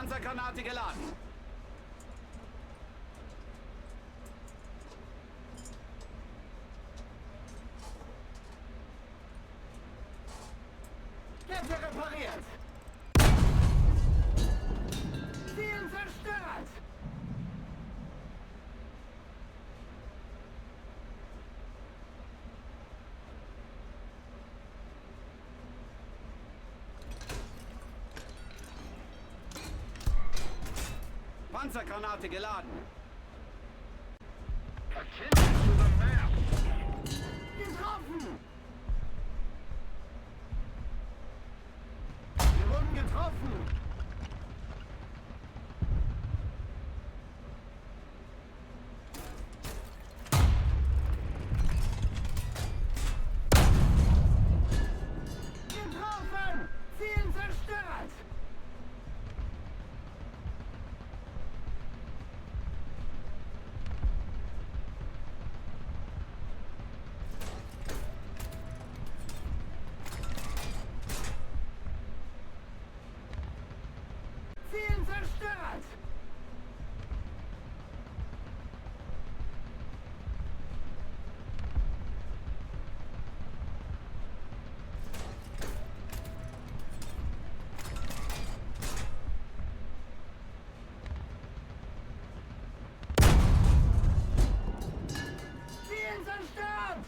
Panzergranate geladen. Kette repariert. Ziel zerstört. Panzergranate geladen. Getroffen! Wir wurden getroffen! Getroffen! Ziel zerstört! Ziel zerstört! Ziel zerstört!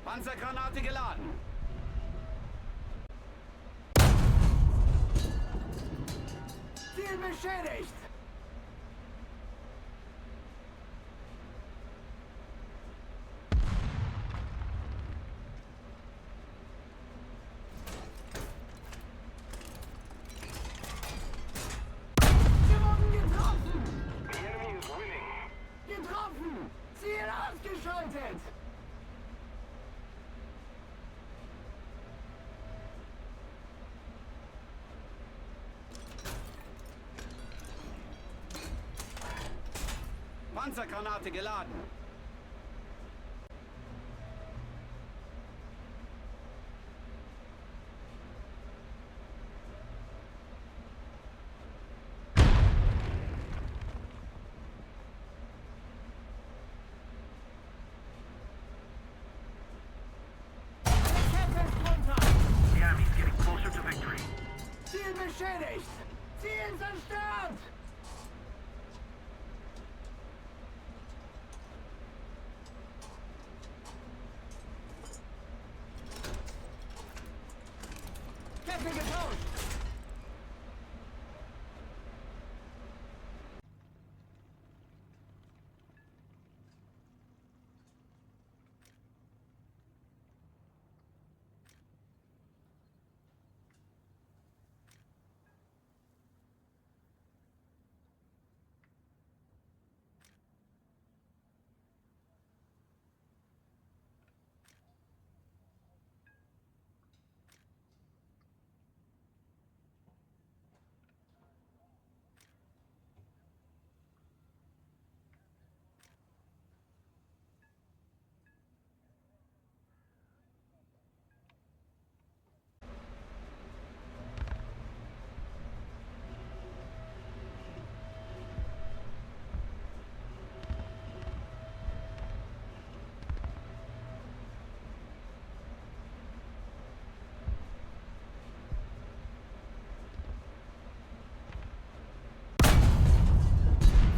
Panzergranate geladen. Ziel beschädigt! Wir wurden getroffen! The enemy is winning. Getroffen! Ziel ausgeschaltet! Panzergranate geladen. Kette ist runter! The enemy's getting closer to victory. Ziel beschädigt! Ziel zerstört! Kette getauscht!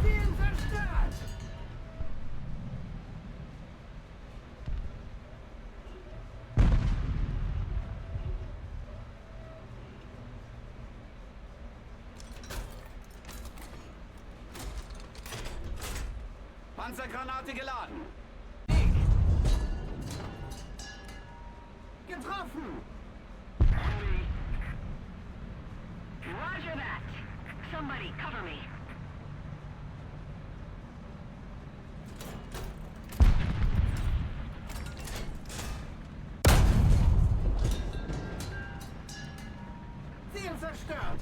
Ziel zerstört! Panzergranate geladen. Getroffen! Roger that. Somebody cover me. Ziel zerstört!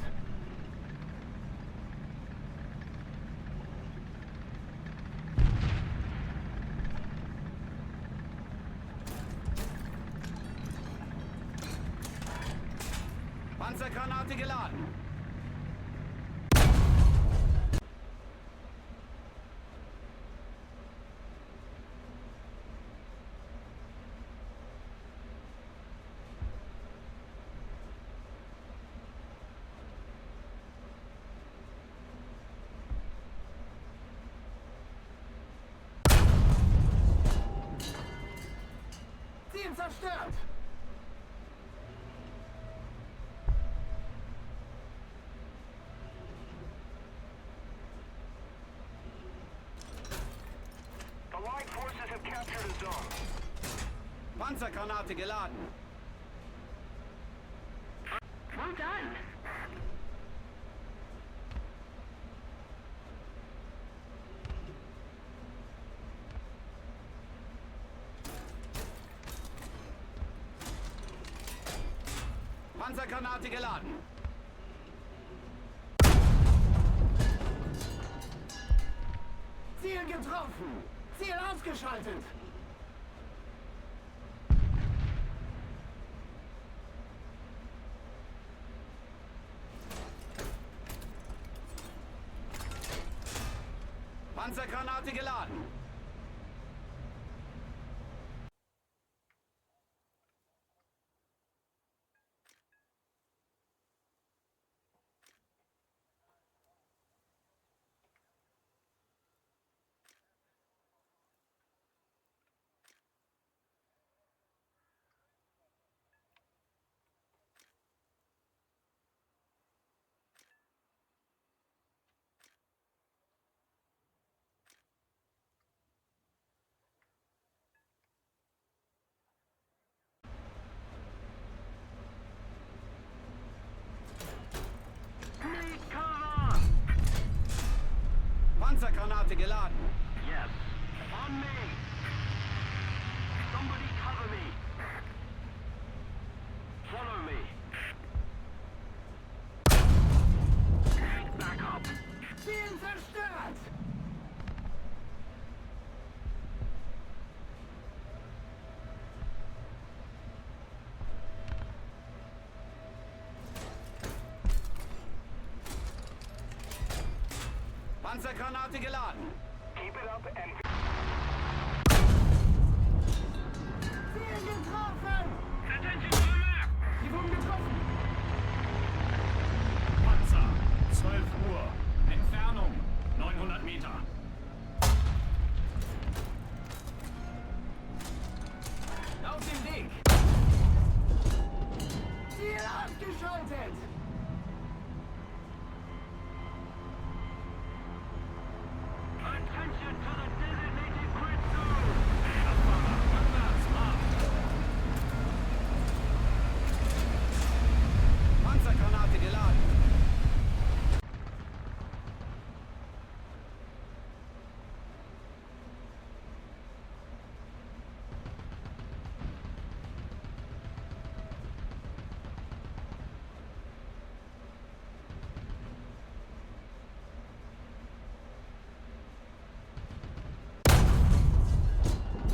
Panzergranate geladen. Ziel zerstört! The Allied forces have captured a zone. Panzergranate geladen. Well done. Panzergranate geladen. Ziel getroffen! Ziel ausgeschaltet! Panzergranate geladen. Need cover! Panzergranate geladen. Yes. On me! Somebody cover me! Follow me! Need backup! Ziel zerstört! Panzergranate geladen. Keep it up and... Ziel getroffen! Attention to the map! Sie wurden getroffen! Panzer, 12 Uhr. Entfernung, 900 Meter. Auf dem Weg! Ziel ausgeschaltet! Attention to the designated grid zone! Panzergranate geladen.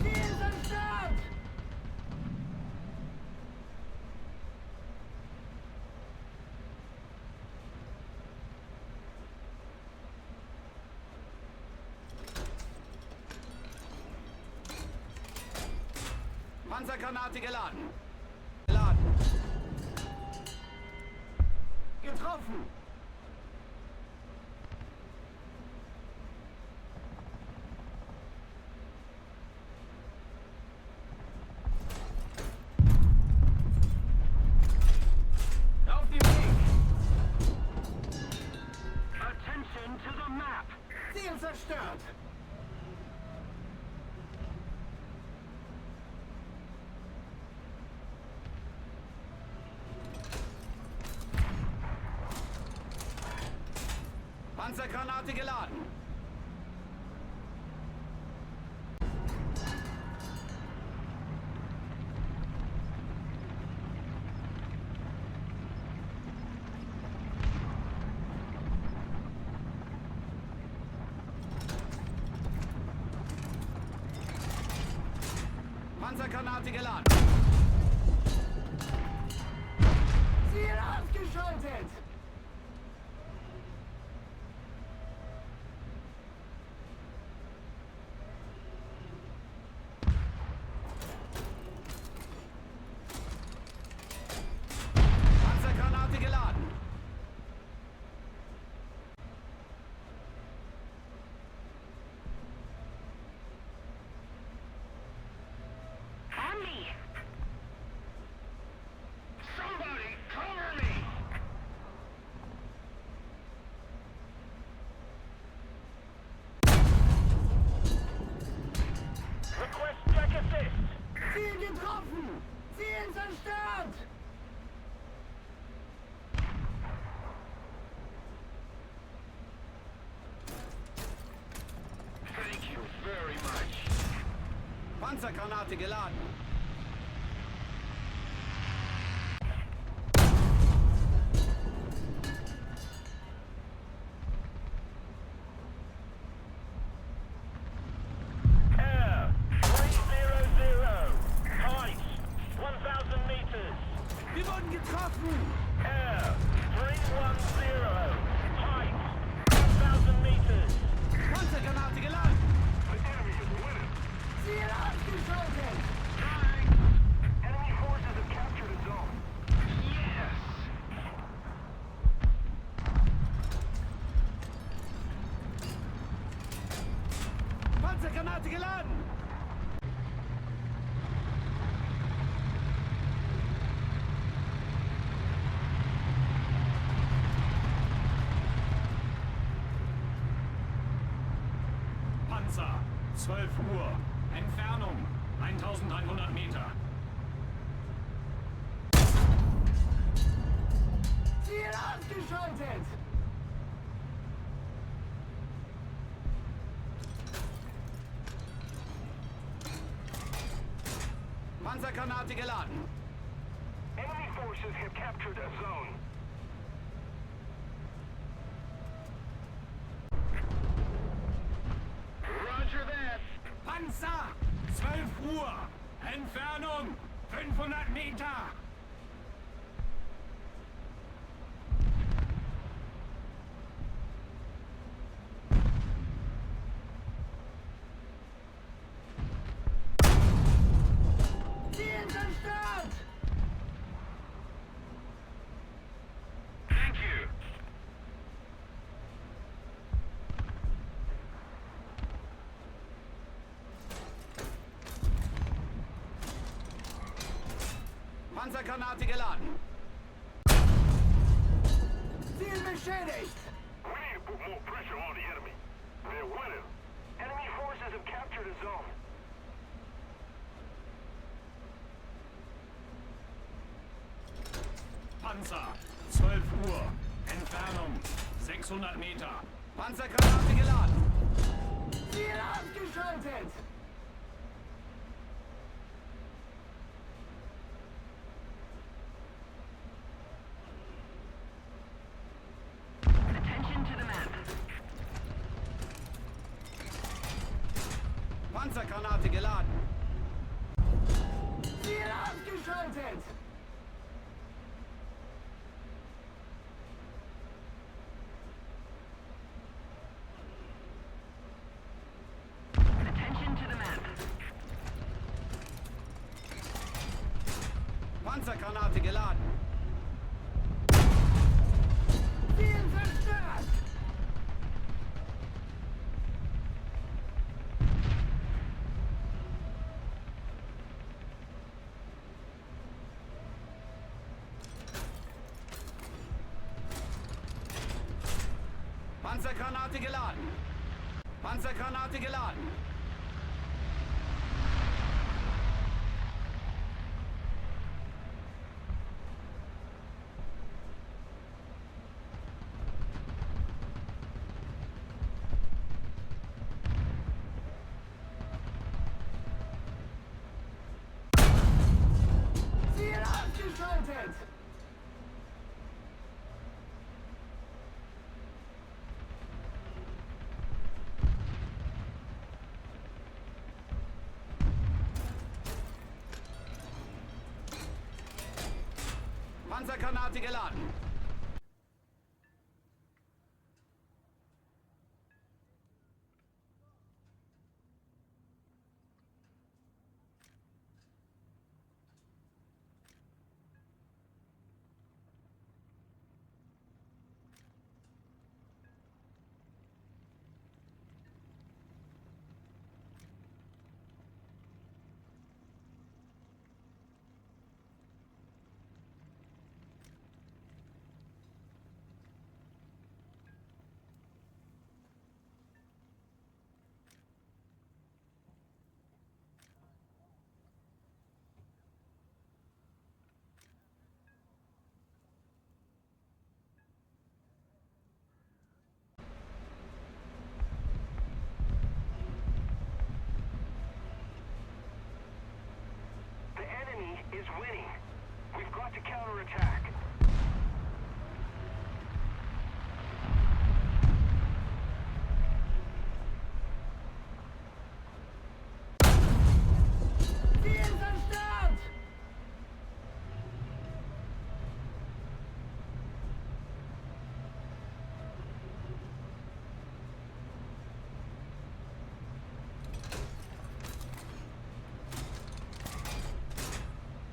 Ziel zerstört! Panzergranate geladen. Geladen. Getroffen! Auf dem Weg! Attention to the map! Ziel zerstört! Panzergranate geladen. Panzergranate geladen. Ziel ausgeschaltet! Panzergranate geladen. Air 300. Height 1000 meters. Wir wurden getroffen! Air 310. Height 1000 meters. Panzergranate geladen. Ziel ausgeschaltet! Enemy forces have captured a zone. Yes. Panzergranate geladen. Panzer, 12 Uhr. Entfernung, 1100 Meter. Ziel ausgeschaltet! Panzergranate geladen. Enemy forces have captured a zone. Roger that. Panzer, 12 Uhr. Entfernung, 500 Meter. Ziel zerstört! Thank you. Panzergranate geladen. Ziel beschädigt! We need to put more pressure on the enemy. They're winning. Enemy forces have captured a zone. Panzer, 12 Uhr. Entfernung, 600 Meter. Panzergranate geladen. Ziel ausgeschaltet! Attention to the map. Panzergranate geladen. Ziel ausgeschaltet! Attention to the map. Panzergranate geladen. Ziel zerstört! Panzergranate geladen. Panzergranate geladen. Ziel ausgeschaltet! Panzergranate geladen.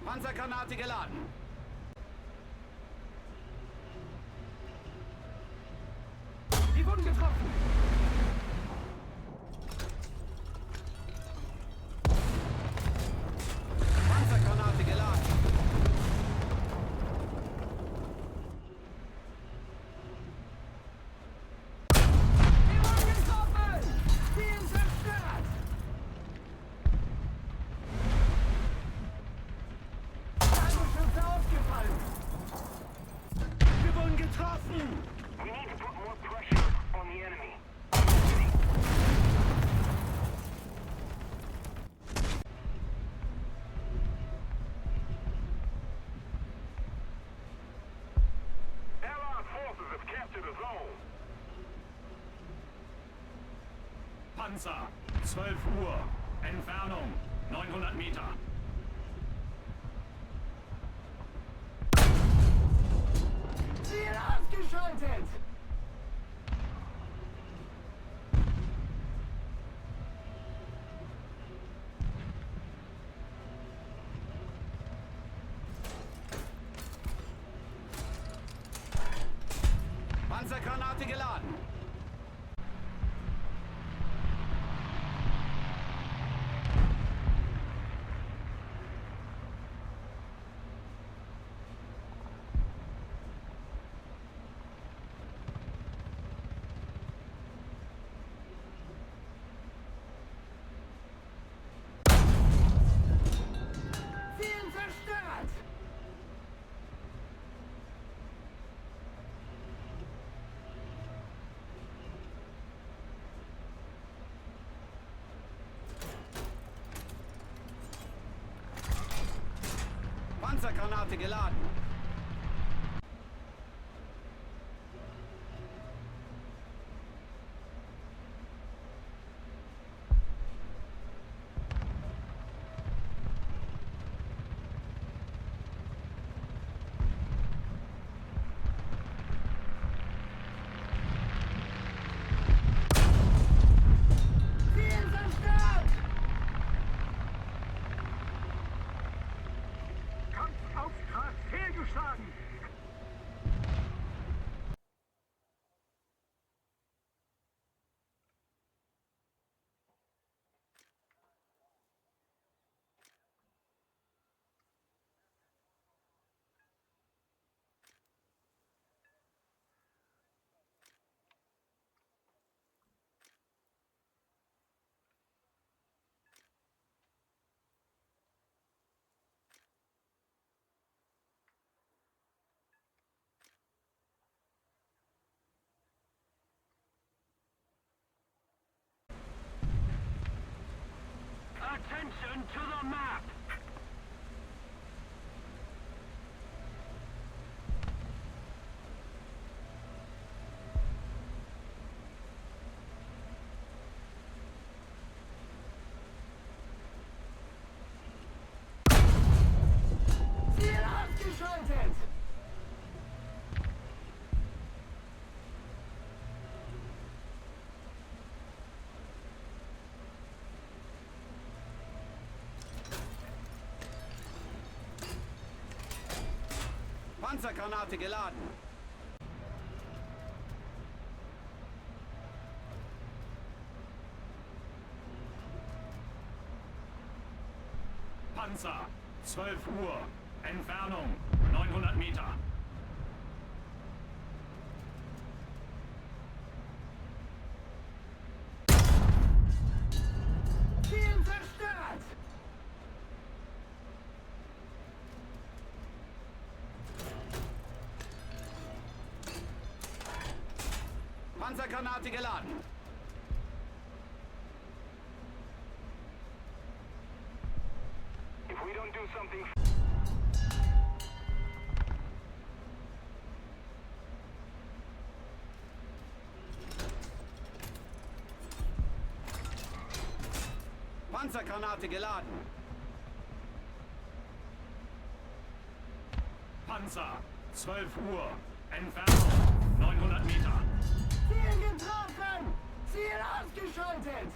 Panzergranate geladen. Die wurden getroffen. Panzergranate geladen. Die wurden getroffen. Ziel zerstört. Schütze ausgefallen. Wir wurden getroffen. We need to put more pressure on the enemy. Allied forces have captured a zone. Panzer, 12 Uhr. Entfernung, 900 Meter. Ziel ausgeschaltet. Panzergranate geladen. Ziel zerstört. Panzergranate geladen. Ziel zerstört. Kampfauftrag fehlgeschlagen. Attention to the map! Ziel ausgeschaltet. Panzergranate geladen. Panzer, 12 Uhr. Entfernung, 900 Meter. Ziel zerstört. Panzergranate geladen. If we don't do something... Panzergranate geladen. Panzer, 12 Uhr. Entfernung, 900 Meter. Ziel getroffen. Ziel ausgeschaltet.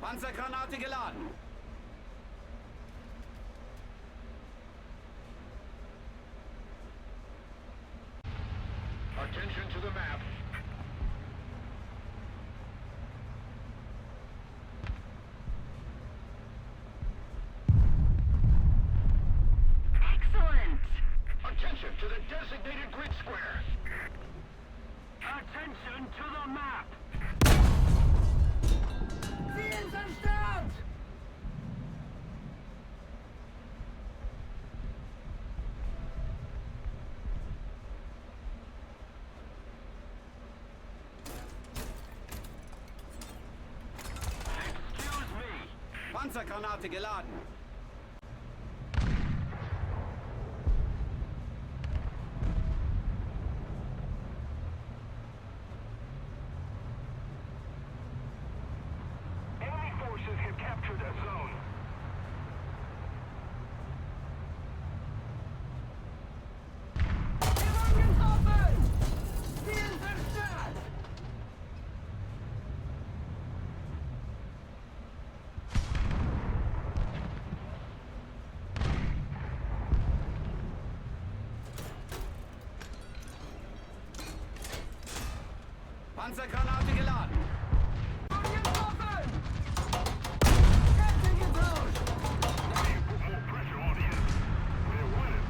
Panzergranate geladen. Attention to the map. Excellent! Attention to the designated grid square. Attention to the map! Ziel zerstört! Excuse me! Panzergranate geladen. Enemy forces have captured a zone. Wir wurden getroffen! Ziel zerstört! Panzergranate geladen. Wurden getroffen! Kräfte getauscht! You put more pressure on the enemy. We're winning.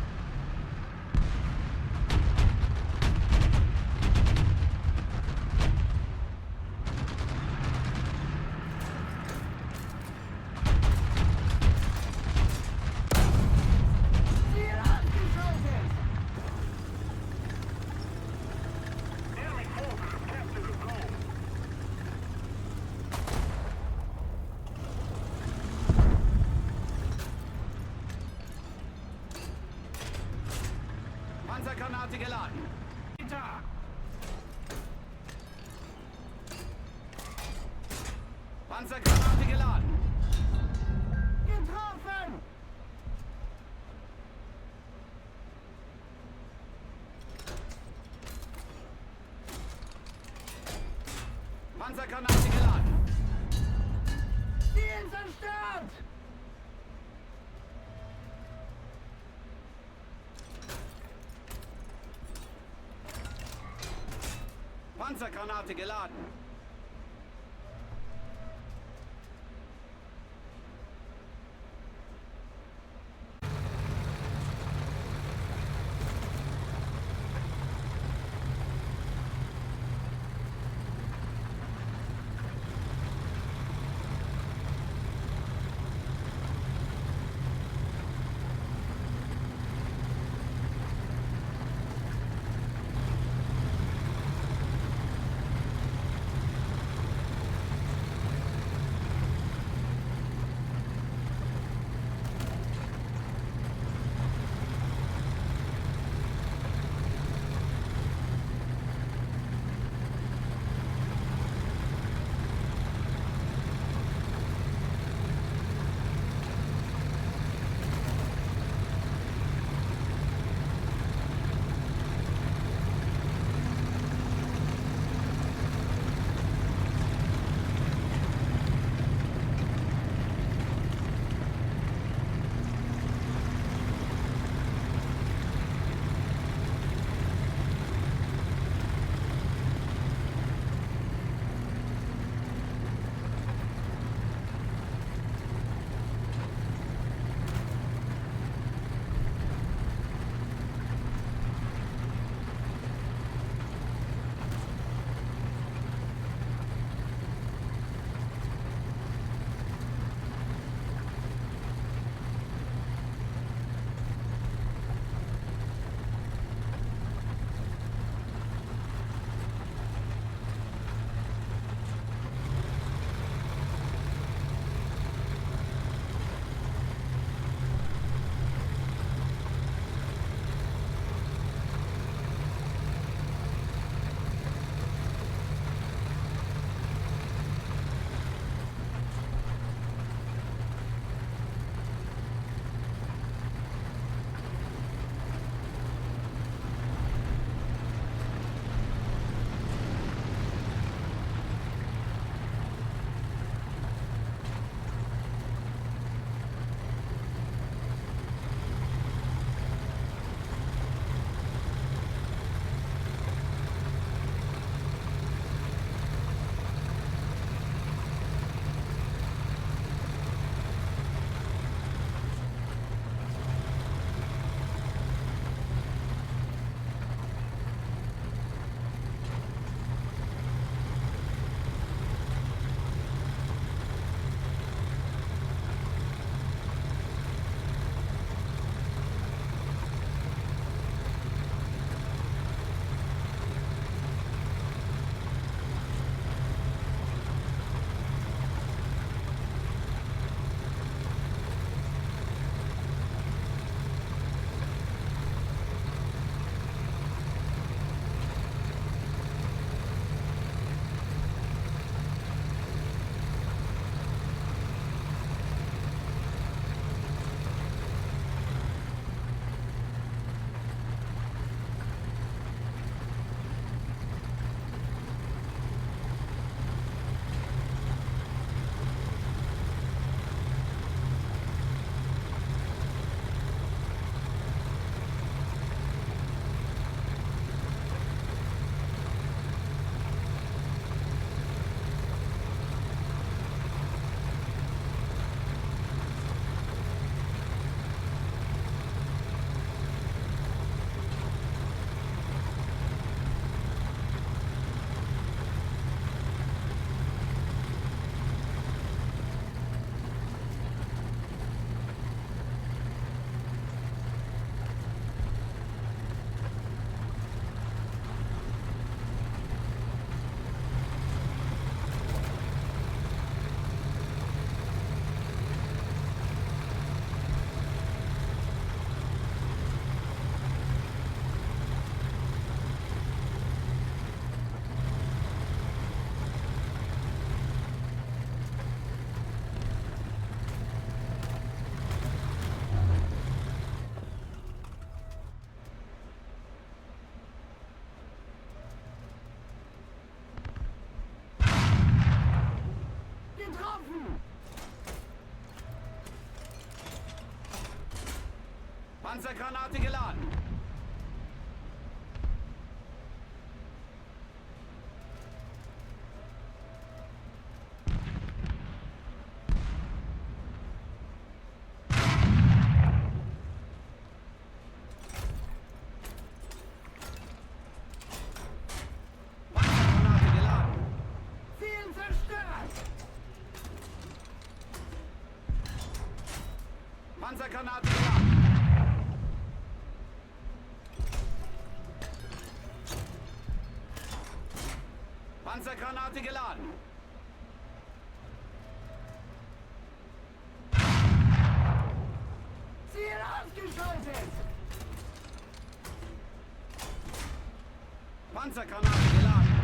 Ziel ausgeschaltet! Enemy forces have captured a zone. Panzergranate geladen. Hinter! Panzergranate geladen. Getroffen! Panzergranate geladen. Ziel zerstört! Panzergranate geladen. Panzergranate geladen. Panzergranate geladen. Ziel zerstört! Panzergranate geladen. Panzergranate geladen. Ziel ausgeschaltet! Panzergranate geladen.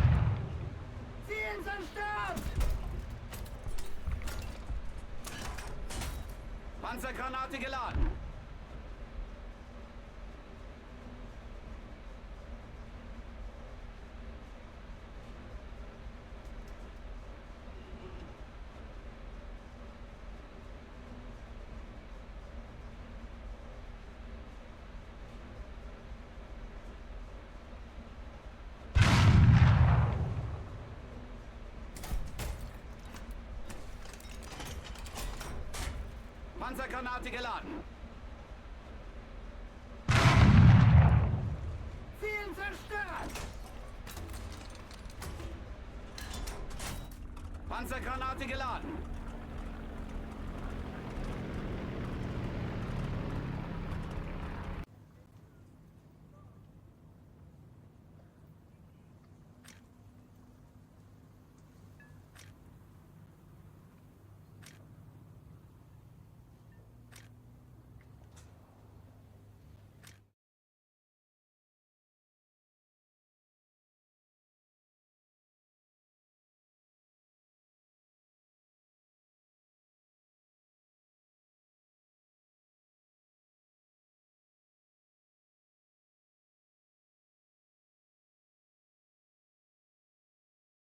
Ziel zerstört! Panzergranate geladen. Panzergranate geladen. Ziel zerstört! Panzergranate geladen.